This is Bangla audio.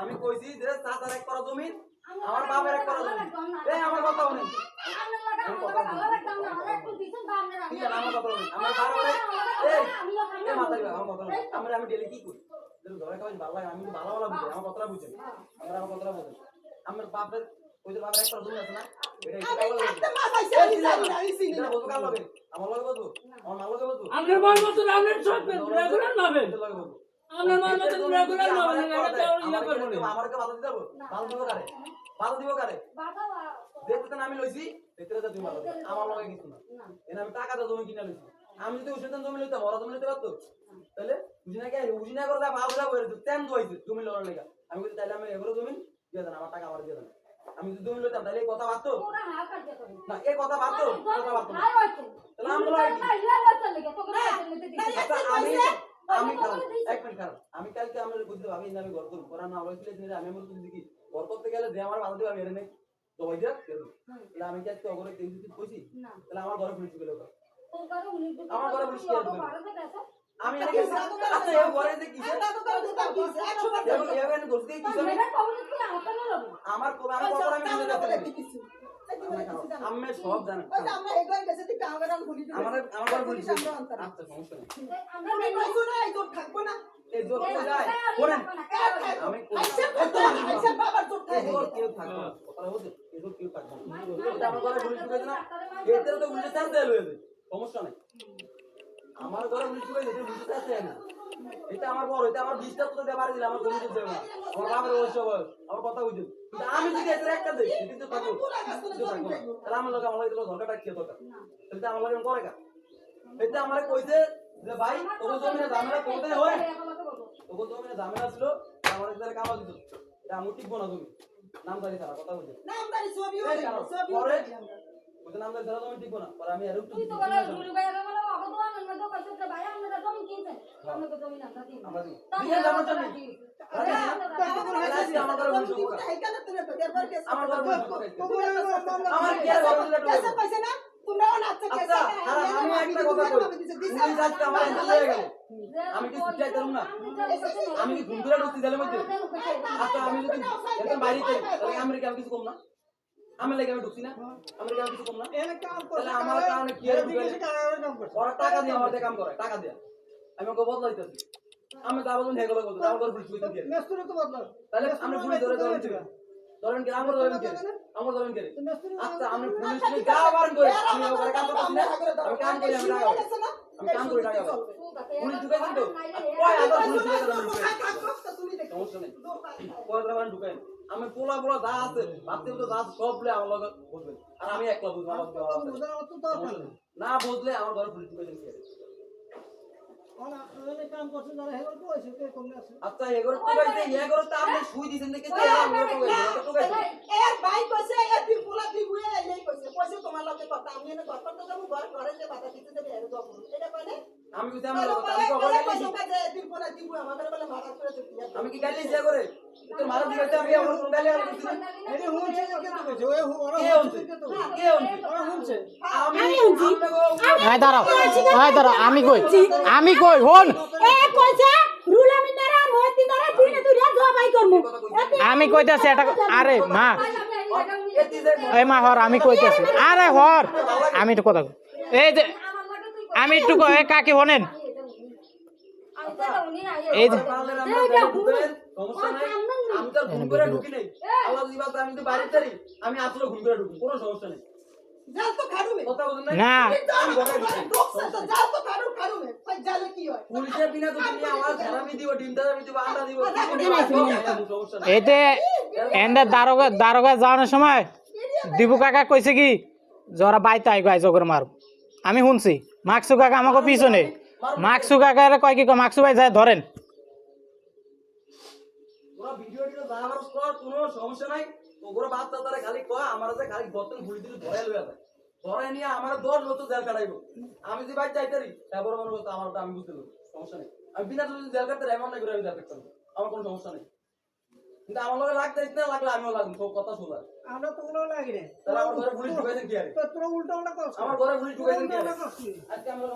আমি কইছি যে চাচার এক করা জমি আমার বাবার এক করা জমি এই আমার কথা শুনেন ঠিক আছে আমার কথা শুনেন আমার বাবার এই মাথা গেল আমার কথা শুনেন আমি ডেলি কি করি ধরে খাওয়াই ভালো লাগে আমি ভালো ভালো বুঝি আমার কথাটা বুঝেন আমার কথাটা বুঝেন আমার বাবার ওই যে বাবার এক করা জমি আছে না এটা বলবো কার লগে আমার লগে বলবো আমার মা লগে বলবো আপনার মন মতো রাউন্ড সব রেগুলার নাবেন আপনার মন মতো রেগুলার নাবেন এটা ইয়া করবেন আমারকে বাধা দিতে হবে বাধা দিব কারে দেখতে আমি লইছি দেখতে তো তুমি বাধা আমার লগে কিছু না এনে আমি টাকা দিয়ে জমি কিনে লইছি আমি যদি উসেতন জমি লইতাম ওরা জমি লইতে পারতো তাহলে উজিনা করে দা ভাবলা করে তেম দইছে জমি লওয়ার লাগা আমি কইছি তাহলে আমি এগুলো জমি দিয়ে দেন আমার টাকা আমার দিয়ে দেন আমি যদি জমি লইতাম তাহলে এই কথা বাড়তো না এই কথা বাড়তো তাহলে আমি বলাই আমি কালকে আমরা বুঝতে ভাবি না আমি ঘর করব করা না হইছিল যে আমি মনে করি কি ঘর করতে গেলে যে আমার বাধা দিবা মেরে নেই তো ওই যে তাহলে আমি কি আজকে ওগরে তেল দিতে কইছি তাহলে আমার ঘরে পুলিশ গেল আমার ঘরে পুলিশ গেল আমি এনে গেছি আচ্ছা এই ঘরে যে কিছে এবেন দোস্ত কি কিছে আমার কোন আমি কথা আমি বুঝতে পারছি আমি সব জানি আমরা একবার গেছে ঠিক আমরা ভুলি আমার ঘরে পুলিশ আচ্ছা সমস্যা নেই আমরা কইছো না এই তোর থাকবো না এই জোর করে যায় বলেন আমি আচ্ছা বাবার তোর থাকবে জোর কেউ থাকবে কথা বলতে এই জোর কেউ থাকবে এটা আমার ঘরে পুলিশ ঢুকেছে না এতে তো পুলিশ চাইতে লইবে সমস্যা নাই আমার ঘরে পুলিশ ঢুকেছে এটা পুলিশ চাইতে না এটা আমার বড় এটা আমার 20টা তো দেবার দিলে আমার পুলিশ দেবে না আমার বাবার বয়স আমার কথা বুঝুন কিন্তু আমি যদি এর একটা দেই কিন্তু থাকবো তাহলে আমার লোক আমার লোক ধরকাটা কি দরকার এটা আমার লোক করে কা এটা আমারে কইছে যে ভাই তোর জমিনে ঝামেলা করতে হয় তোর জমিনে ঝামেলা ছিল আমার এখানে কাম দিত এটা আমি ঠিক বনা তুমি নামদারি ছাড়া কথা বলছি নামদারি ছবি হই ছবি পরে ওই নামদারি ছাড়া তুমি ঠিক বনা পরে আমি এর তুই তো বলে গুরু ভাই আর বলে ভগবান আমরা তো কইছে ভাই আমরা জমি কিনতে আমরা তো জমি না দিই আমরা দিই দিয়ে যাবো চলে আমার ঘরে বসে তুই এইখানে তুই তো এরপর কেস আমার ঘরে আমার কি আর ঘরে কেস পাইছে না তোমরা নাচতে কেস আমি একটা কথা কই তুমি যাচ্ছে আমার এখানে হয়ে গেল আমি কি চিন্তা করব না আমি কি ঘুমপুরা ঢুকতে গেলে মধ্যে আচ্ছা আমি যদি একদম বাইরে যাই তাহলে আমেরিকা আমি কিছু কম না আমি লাগে আমি ঢুকছি না আমেরিকা আমি কিছু কম না এর কাম করে তাহলে আমার কারণে কি আর ওরা টাকা দিয়ে আমাদের কাম করে টাকা দিয়ে আমি ওকে বদলা দিতেছি আমি তো আবার হেগলো বলতে আমার ঘর পুলিশ কইতে দিয়ে মেস্তুরে তো বদলা তাহলে আমরা পুলিশ ধরে ধরেন কি আমরা ধরেন কি আমরা ধরেন কি আচ্ছা আমি পুলিশ নিয়ে যা বারণ করি আমি ওখানে কাম করতেছি না আমি কাম করি আমি কাম করি টাকা পুলিশ ঢুকে কিন্তু কয় আবার পুলিশ ঢুকে সমস্যা নেই পরে মানে ঢুকে আমি পোলা যা আছে ভাবতে তো যা সব বলে আমার লগে বলবে আর আমি একলা বুঝবো না বুঝলে আমার ঘরে পুলিশ ঢুকে দিয়েছে কাম করছে যারা হেগর কইছে কে কোন আছে আচ্ছা এগোর তো কইছে এগোর তো আপনি সুই দিছেন দেখে তো আমি তো কইছে এ ভাই কইছে এ তুই পোলা তুই বুয়ে এই কইছে তোমার লগে কথা আমি এনে ঘর করতে যাব ঘরে যে বাতা দিতে দেবে এর জব এটা কইলে আমি কইছি আমি তো ঘরে কইছে যে তুই পোলা তুই বুয়ে আমাদের বলে মারা করে দিতে আমি কি গালি ইচ্ছা করে তো মারা দিতে আমি আমার কোন গালি আর কিছু এটা হুনছে কে তো কইছে ওই ওরা হুনছে কে ওরা হুনছে আমি হুনছি আয় দাঁড়াও আমি কই হন এ কইছে রুল আমি নারা মতি ধরে দিনে তুই জবাই ভাই করমু আমি কইতাছি এটা আরে মা এই মা হর আমি কইতাছি আরে হর আমি একটু কথা এই যে আমি একটু এ কাকি হনেন এই যে সমস্যা নাই আমি তো ঘুম করে ঢুকি নাই আল্লাহ দিবা আমি তো বাইরে তারি আমি আসলে ঘুম করে ঢুকি কোনো সমস্যা নেই জাল তো খাড়ুমে কথা বলেন না আমি ঘরে ঢুকি জাল তো খাড়ুমে কই জালে কি হয় পুলিশের বিনা তো তুমি আমার ঝাড়ামি দিব ডিমটা দিব আন্ডা দিব সমস্যা নাই এতে এন্ডা দারোগা যাওয়ার সময় দিবু কাকা কইছে কি জরা বাইতে আইগো আইজো করে মার আমি শুনছি মাকসু কাকা আমাকে পিছনে মাকসু কাকা কয় কি কয় মাকসু ভাই যায় ধরেন ওরা ভিডিওটা যাওয়ার পর কোনো সমস্যা নাই ওগুলো বাচ্চা তারা খালি কয় আমার যে খালি বোতল গুলি দিলে ধরে লইয়া যায় ধরে নিয়ে আমার 10 বছর জেল কাটাইবো আমি যদি বাইরে যাইতারি তারপর মনে করতে আমারটা আমি বুঝতে পারবো সমস্যা নেই আমি বিনা যদি জেল কাটতে এমন না করে আমি জেল কাটতে আমার কোনো সমস্যা নেই কিন্তু আমার লগে লাগতে না লাগলে আমিও লাগবো সব কথা শোনা আমরা তো কোনো লাগি রে তাহলে আমার ঘরে পুলিশ ঢুকাইছেন কি আরে তো তোরা উল্টা উল্টা করছ আমার ঘরে পুলিশ ঢুকাইছেন কি আজকে আমরা